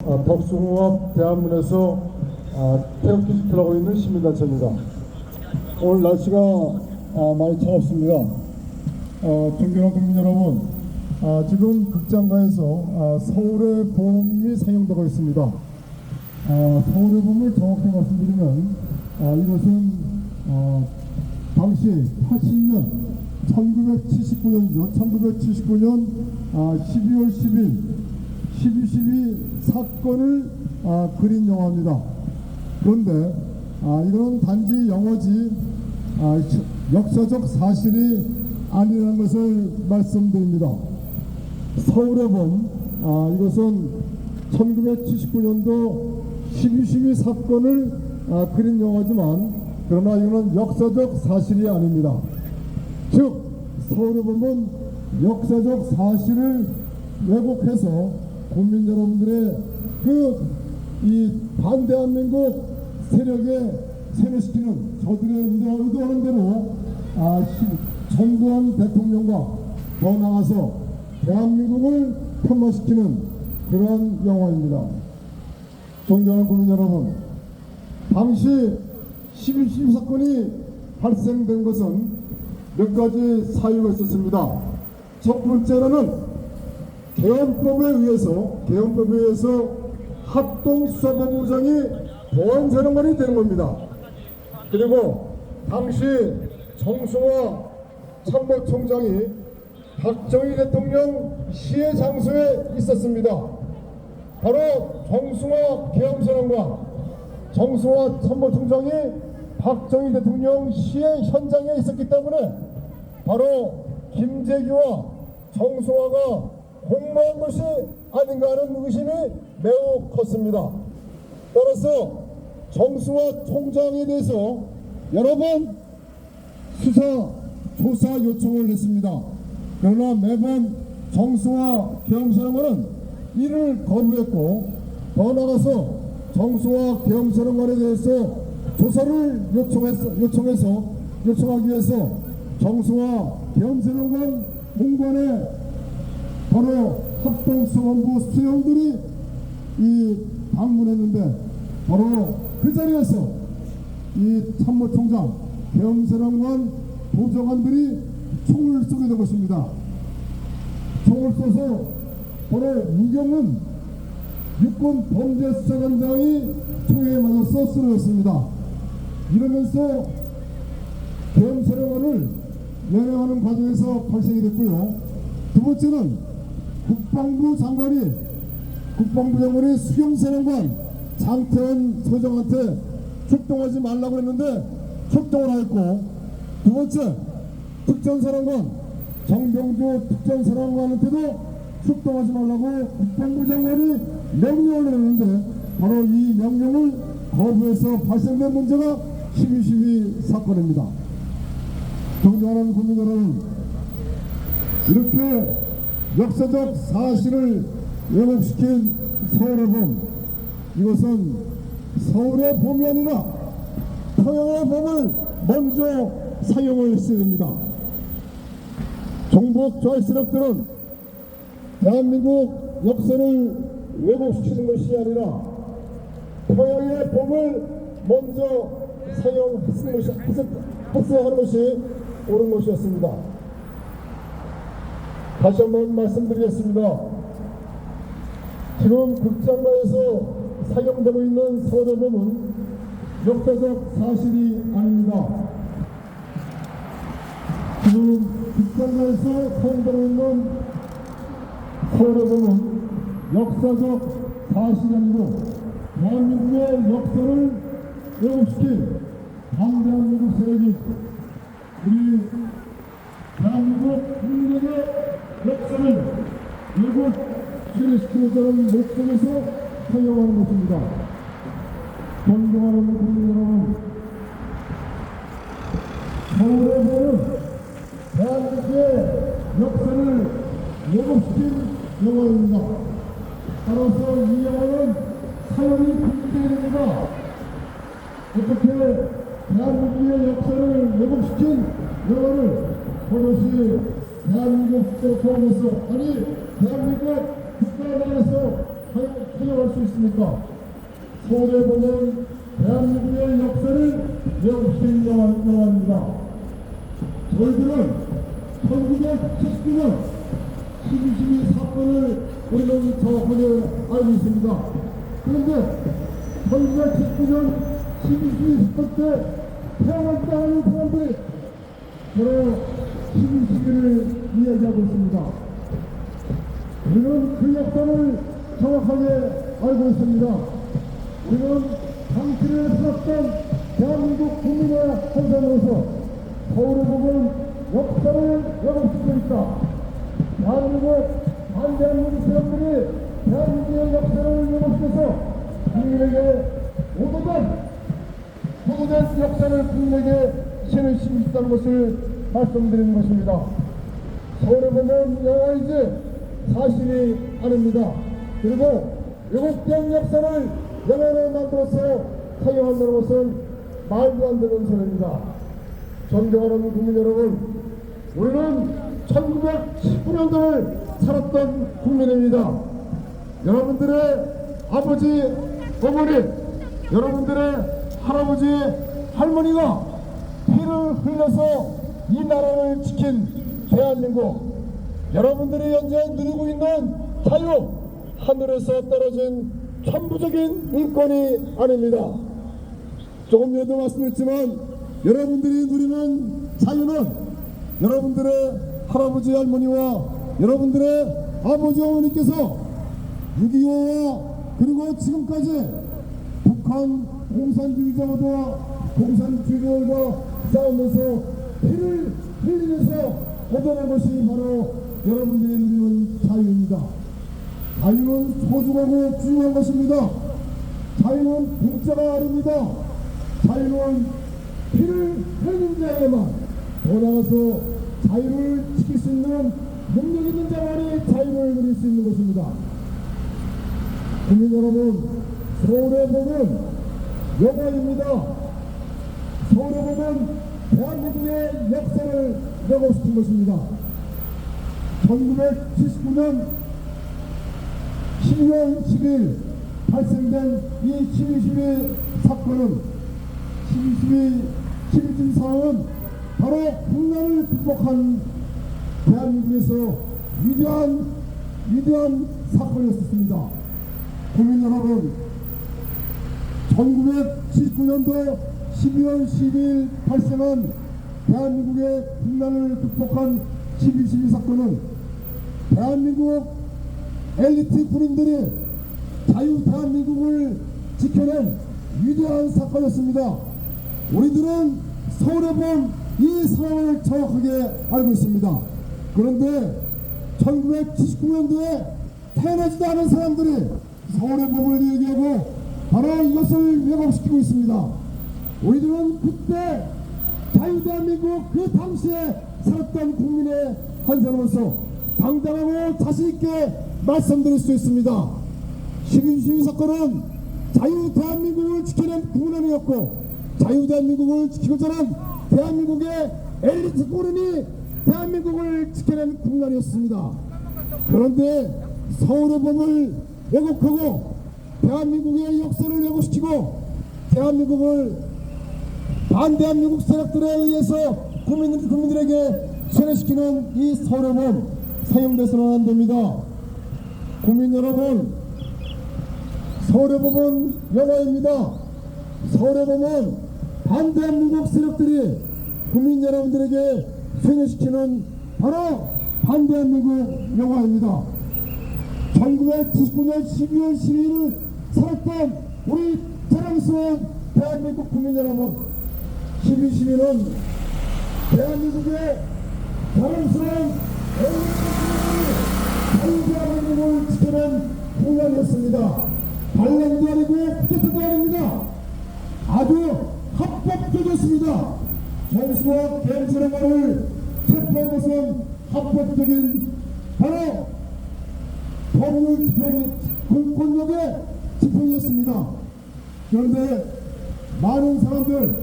덕숭업 대한문에서 태극기시키려고 있는 시민단체입니다. 오늘 날씨가 많이 차갑습니다. 존경하는 국민 여러분, 지금 극장가에서 서울의 봄이 상영되고 있습니다. 서울의 봄을 정확히 말씀드리면 이것은 당시 80년 1979년이죠. 1979년 12월 10일 12.12 사건을 그린 영화입니다. 그런데 이건 단지 영화지 역사적 사실이 아니라는 것을 말씀드립니다. 서울의 봄, 이것은 1979년도 12.12 사건을 그린 영화지만 그러나 이거는 역사적 사실이 아닙니다. 즉 서울의 봄은 역사적 사실을 왜곡해서 국민 여러분들의 이 반대한민국 세력에 세뇌시키는 저들의 의도하는 대로 전두환 대통령과 더 나아가서 대한민국을 폄하시키는 그런 영화입니다. 존경하는 국민 여러분, 당시 12.12 사건이 발생된 것은 몇 가지 사유가 있었습니다. 첫 번째로는 개헌법에 의해서 합동수사본부장이 보안사령관이 되는 겁니다. 그리고 당시 정수화 참모총장이 박정희 대통령 시해 장소에 있었습니다. 바로 정수화 계엄사령관, 정수화 참모총장이 박정희 대통령 시해 현장에 있었기 때문에 바로 김재규와 정수화가 공모한 것이 아닌가 하는 의심이 매우 컸습니다. 따라서 정수화 총장에 대해서 여러 번 수사, 조사 요청을 했습니다. 그러나 매번 정수화 계엄사령관은 이를 거부했고 더 나아가서 정수화 계엄사령관에 대해서 조사를 요청하기 위해서 정수화 계엄사령관 공관에 바로 합동수사본부 수령들이 방문했는데 바로 그 자리에서 이 참모총장, 계엄사령관, 보좌관들이 총을 쏘게 된 것입니다. 총을 쏘서 바로 유경은 육군범죄수사관장이 총에 맞아서 쓰러졌습니다. 이러면서 계엄사령관을 연행하는 과정에서 발생이 됐고요. 두 번째는 국방부 장관이 수경사령관 장태원 소장한테 출동하지 말라고 했는데 출동을 하였고, 두 번째 특전사령관 정병주 특전사령관한테도 출동하지 말라고 국방부 장관이 명령을 내렸는데 바로 이 명령을 거부해서 발생된 문제가 12.12 사건입니다. 존경하는 국민 여러분, 이렇게 역사적 사실을 왜곡시킨 서울의 봄, 이것은 서울의 봄이 아니라 평양의 봄을 먼저 상영을 했어야 됩니다. 종북 좌익 세력들은 대한민국 역사를 왜곡시키는 것이 아니라 평양의 봄을 먼저 상영했어야 하는 것이 옳은 것이었습니다. 다시 한번 말씀드리겠습니다. 지금 극장가에서 상영되고 있는 서울의 봄은 역사적 사실이 아닙니다. 지금 극장가에서 상영되고 있는 서울의 봄은 역사적 사실이 아니고 대한민국의 역사를 왜곡시킨 반대한민국 세력이 우리 대한민국 국민에게 역사를 왜곡 실현시키는 목적에서 사용하는 것입니다. 존경하는 국민 여러분, 서울의 봄은 대한민국의 역사를 왜곡시킨 영화입니다. 따라서 이 영화는 사용이 금지되어야 됩니다. 어떻게 대한민국의 역사를 왜곡시킨 영화를 그것이 대한민국 국가 포함해서 대한민국 국가에 대해서 사용할 수 있습니까? 서울에 보면 대한민국의 역사를 외국시킨 영화입니다. 저희들은 1979년 12.12 사건을 우리는 정확하게 알고 있습니다. 그런데 1979년 12.12 사건 때 태어나지 않은 사람들이 바로 12.12를 이야기하고 있습니다. 우리는 그 역사를 정확하게 알고 있습니다. 우리는 당신을 살았던 대한민국 국민의 한 사람으로서 서울에 보면 역사를 왜곡시키고 있다. 대한민국 사람들이 대한민국의 역사를 왜곡시켜서 국민에게 오도된 역사를 국민에게 신으시고 있다는 것을 말씀드리는 것입니다. 서울에 보면 영화이지 사실이 아닙니다. 그리고 왜곡된 역사를 영화로 만들어서 사용한다는 것은 말도 안 되는 소리입니다. 존경하는 국민 여러분, 우리는 1919년도를 살았던 국민입니다. 여러분들의 아버지, 어머니, 여러분들의 할아버지, 할머니가 피를 흘려서 이 나라를 지킨 대한민국, 여러분들이 현재 누리고 있는 자유, 하늘에서 떨어진 천부적인 인권이 아닙니다. 조금 전에도 말씀드렸지만 여러분들이 누리는 자유는 여러분들의 할아버지 할머니와 여러분들의 아버지 어머니께서 6.25와 그리고 지금까지 북한 공산주의자와 공산주의자들과 싸우면서 피를 흘리면서 얻어낸 것이 바로 여러분들이 누리는 자유입니다. 자유는 소중하고 중요한 것입니다. 자유는 공짜가 아닙니다. 자유는 피를 흘린 자에게만, 더 나아가서 자유를 지킬 수 있는 능력 있는 자만이 자유를 누릴 수 있는 것입니다. 국민 여러분, 서울에 보면 영화입니다. 서울에 보면 대한민국의 역사를 왜곡시킨 것입니다. 1979년 12월 10일 발생된 이 12.12 사건은 12.12 상황은 바로 국난을 극복한 대한민국에서 위대한 사건이었습니다. 국민 여러분, 1979년도 12월 12일 발생한 대한민국의 국난을 극복한 12.12 사건은 대한민국 엘리트 군인들이 자유 대한민국을 지켜낸 위대한 사건이었습니다. 우리들은 서울에 본 이 상황을 정확하게 알고 있습니다. 그런데 1979년도에 태어나지도 않은 사람들이 서울의 법을 얘기하고 바로 이것을 왜곡시키고 있습니다. 우리들은 그때 자유 대한민국 그 당시에 살았던 국민의 한 사람으로서 당당하고 자신있게 말씀드릴 수 있습니다. 12.12 사건은 자유 대한민국을 지켜낸 국난이었고, 자유 대한민국을 지키고자 하는 대한민국의 엘리트 군인이 대한민국을 지켜낸 국난이었습니다. 그런데 서울의 법을 왜곡하고 대한민국의 역사를 왜곡시키고 대한민국을 반대한민국 세력들에 의해서 국민들에게 세뇌시키는 이 서울의 법 사용돼서는 안 됩니다. 국민 여러분, 서울의 법은 영화입니다. 서울의 법은 반대한민국 세력들이 국민 여러분들에게 세뇌시키는 바로 반대한민국 영화입니다. 1979년 12월 12일을 살았던 우리 자랑스러운 대한민국 국민 여러분, 12.12는 대한민국의 자랑스러운 자유대한민국을 지켜낸 국난이었습니다. 반란도 아니고 쿠데타도 아닙니다. 아주 합법적이었습니다. 정수와 갱체령만을 체포한 것은 합법적인 바로 법률 집행, 권력의 집행이었습니다. 그런데 많은 사람들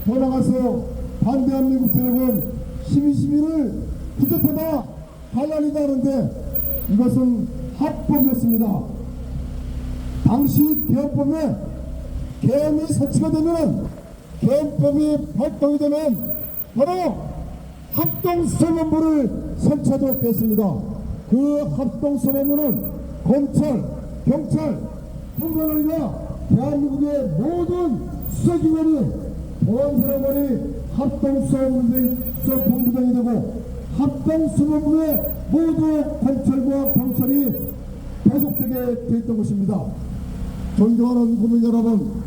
더 나가서 반대한민국 세력은 12.12를 쿠데타다, 반란이다 하는데 이것은 합법이었습니다. 당시 계엄법에 계엄이 설치가 되면 계엄법이 발동이 되면 바로 합동수사본부를 설치하도록 되었습니다. 그 합동수사본부는 검찰, 경찰 뿐만 아니라 대한민국의 모든 수사기관이 보안사령관이 합동수사본부장이 되고 합동수사본부에 모두 검찰과 경찰이 배속되게 되어 있던 것입니다. 존경하는 국민 여러분,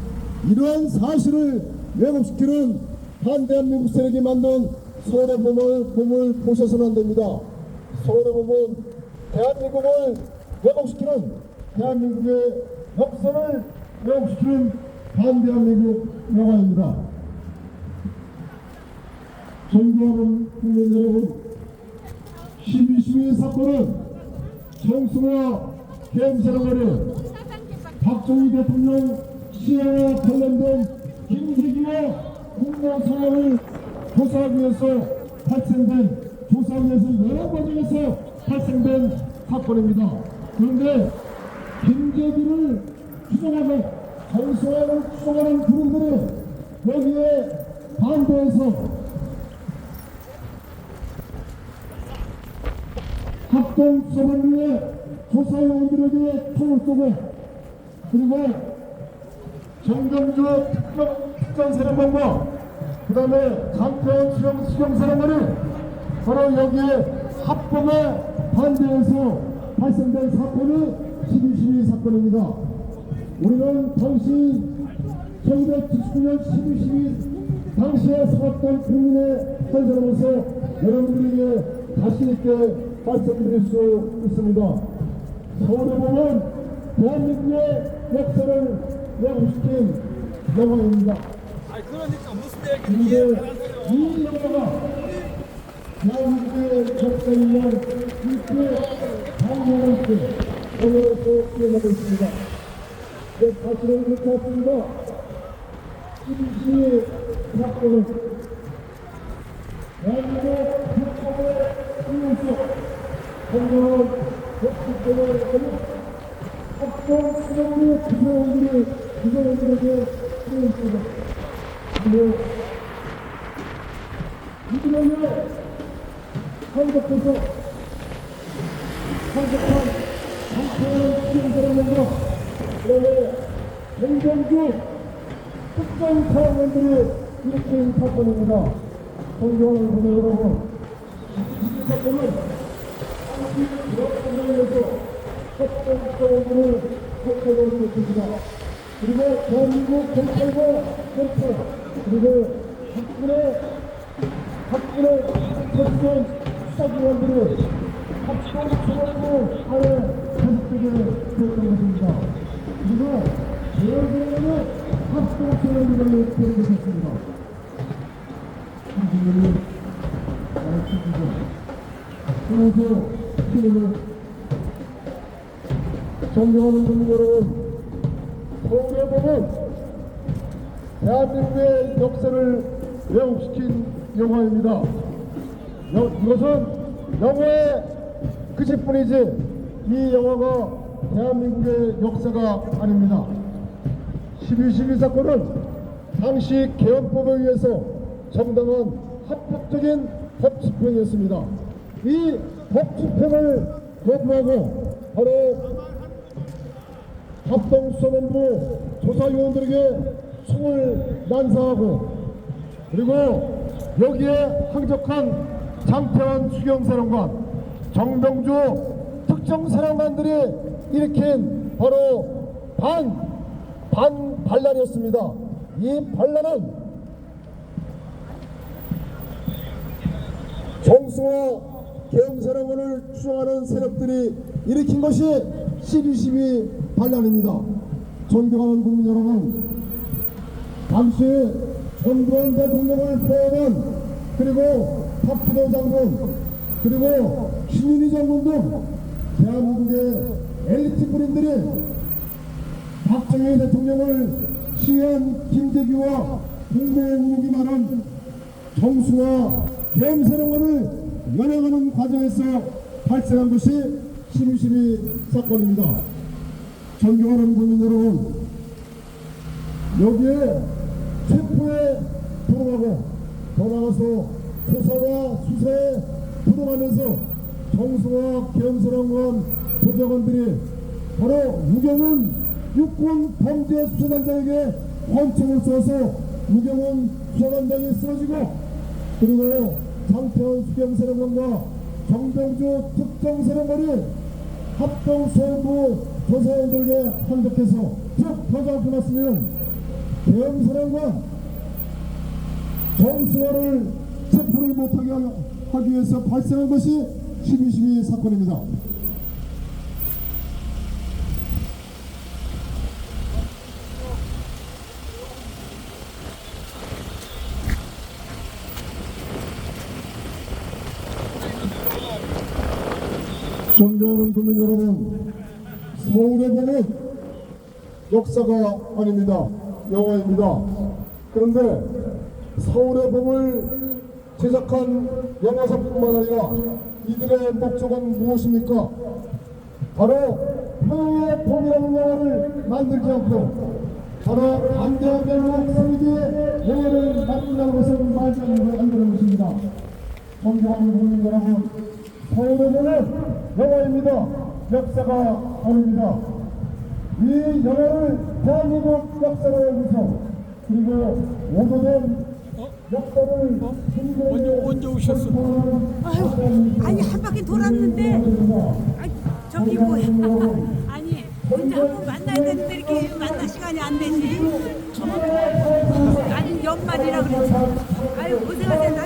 이러한 사실을 왜곡시키는 반대한민국 세력이 만든 서울의 봄을 보셔서는 안 됩니다. 서울의 봄은 대한민국을 왜곡시키는, 대한민국의 역사를 왜곡시키는 반대한민국 영화입니다. 존경하는 국민 여러분, 12.12 사건은 정수와 계엄사령관이 박정희 대통령 시해와 관련된 김세기와 국내 상황을 조사하기 위해서 발생된, 조사하기 위해서 여러 과정에서 발생된 사건입니다. 그런데 김재기를 추종하고 정수화를 추종하는 그룹들이 여기에 반대해서 합동수사본부의 조사요원들에게 총을 쏘고, 그리고 정경주 특전사령관과 그 다음에 장태원 수경사령관이 바로 여기에 합법에 반대해서 발생된 사건이 12.12 사건입니다. 우리는 당시 1979년 12.12 당시에 살았던 국민의 한 사람으로서 여러분들에게 자신있게 말씀드릴 수 있습니다. 서울에 보면 대한민국의 역사를 왜곡시킨 영화입니다. 그러니까 무슨 얘기인지 이 영화가 대한민국의 역사에 대한 이렇게 강력한 영화로서 수행하고 있습니다. 사실은 그렇지 않습니다. 12.12 사건은 대한민국 국가의 이용수 건강한 역사권을 합동수사본부 구성원들에게 수행했습니다. 그리고 이들에게 한국에서 한국한 정치원 수행사령관과 그다음에 정경주 특정사령관들이 일으킨 사건입니다. 존경하는 국민 여러분, 이 사건은 여러분들에서 합동수사본부를 설치하고 있습니다. 그리고 대한민국 경찰과 경찰, 그리고 각군의 특정 수사기관들이 합동수사본부 하에 배속되게 되었던 것입니다. 그리고 여러분들은 합동수사본부를 되게 되셨습니다. 선생님이 가르쳐주죠. 그래서 지금은 존경하는 국민 여러분, 서울에 보면 대한민국의 역사를 왜곡시킨 영화입니다. 이것은 영화의 그짓뿐이지 이 영화가 대한민국의 역사가 아닙니다. 12.12 사건은 당시 계엄법에 의해서 정당한 합법적인 법 집행이었습니다. 이 법 집행을 거부하고 바로 합동수사본부 조사요원들에게 총을 난사하고, 그리고 여기에 항적한 장태원 수경사령관, 정병주 특정사령관들이 일으킨 바로 반반란이었습니다. 이 반란은 정수와 계엄사령관을 추종하는 세력들이 일으킨 것이 12.12 반란입니다. 존경하는 국민 여러분, 당시 전두환 대통령을 포함한, 그리고 박기도 장군, 그리고 신인희 장군 등 대한민국의 엘리트 군인들이 박정희 대통령을 시해한 김대기와 공공의 의혹이 많은 정수와 계엄사령관을 연행하는 과정에서 발생한 것이 12.12 사건입니다. 존경하는 국민 여러분, 여기에 체포에 들어가고 더 나아가서 조사와 수사에 들어가면서 정수와 겸손한 보좌관들이 바로 우경훈 육군 범죄 수사단장에게 권총을 쏘아서 우경훈 수사단장이 쓰러지고, 그리고 장태원 수경사령관과 정병주 특정사령관이 합동수행부 조사원들에게 한독해서 쭉 표정을 났으면 계엄사령관 정수화를 체포를 못하게 하기 위해서 발생한 것이 12.12 사건입니다. 존경하는 국민 여러분, 서울의 봄은 역사가 아닙니다. 영화입니다. 그런데 서울의 봄을 제작한 영화사뿐만 아니라 이들의 목적은 무엇입니까? 바로 평화의 봄이라는 영화를 만들지 않고 바로 반대의 대목 세계의 영화를 만든다는 것은 말도 안 되는 것입니다. 존경하는 국민 여러분, 서울의 봄은 영화입니다. 역사가 아닙니다. 이 영화를 대한민국 역사로부터 그리고 오도된 역사를 언제 오셨어? 아유, 아니 한 바퀴 돌았는데 아니, 저기 뭐야 아니 혼자 한번 만나야 되는데 이렇게 만날 시간이 안 되지. 아니 연말이라 그랬지. 아유 고생하세요.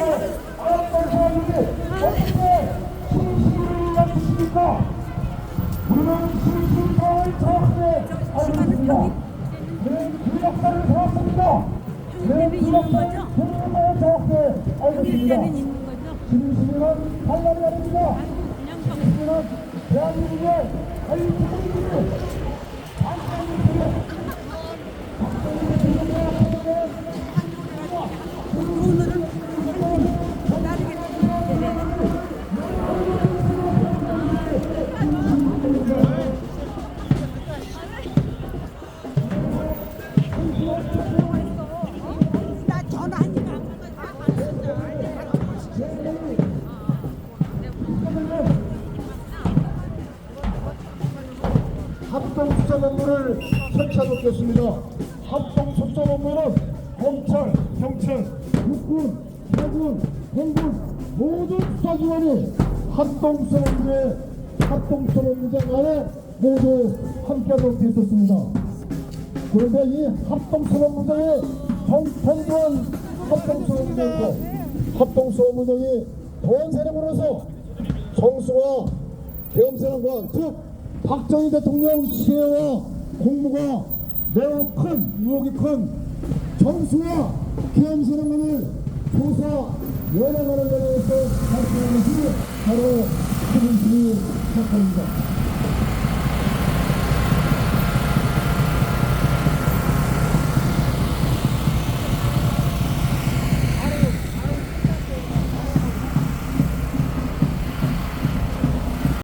우리는 신신성을 정확하게 알고 있습니다. 우리는 그 역사를 배웠습니다. 평일에는 있는 거죠? 국민을 정확하게 알고 있습니다. 평일에는 있는 거죠? 신신은 반란이 아닙니다. 그냥 신신은 대한민국의 자유주의인들이 오늘은 나중에 나 전화하니까 안 받았어. 합동수사본부를 설치하겠습니다. 합동수사본부는 검찰, 경찰, 육군, 해군, 공군 모든 수사기관이 합동수사본부의 합동수사본부장 안에 모두 함께하도록 되어 있었습니다. 그런데 이 합동수사본부장의 정통한 합동수사본부장이고 합동수사본부장이 보안사령으로서 정수와 계엄사령관 즉 박정희 대통령 시해와 공무가 매우 큰 유혹이 큰 정수와 계엄사령관을 조사 연행하는 데에서 발생한 것이 바로 12.12 사건입니다.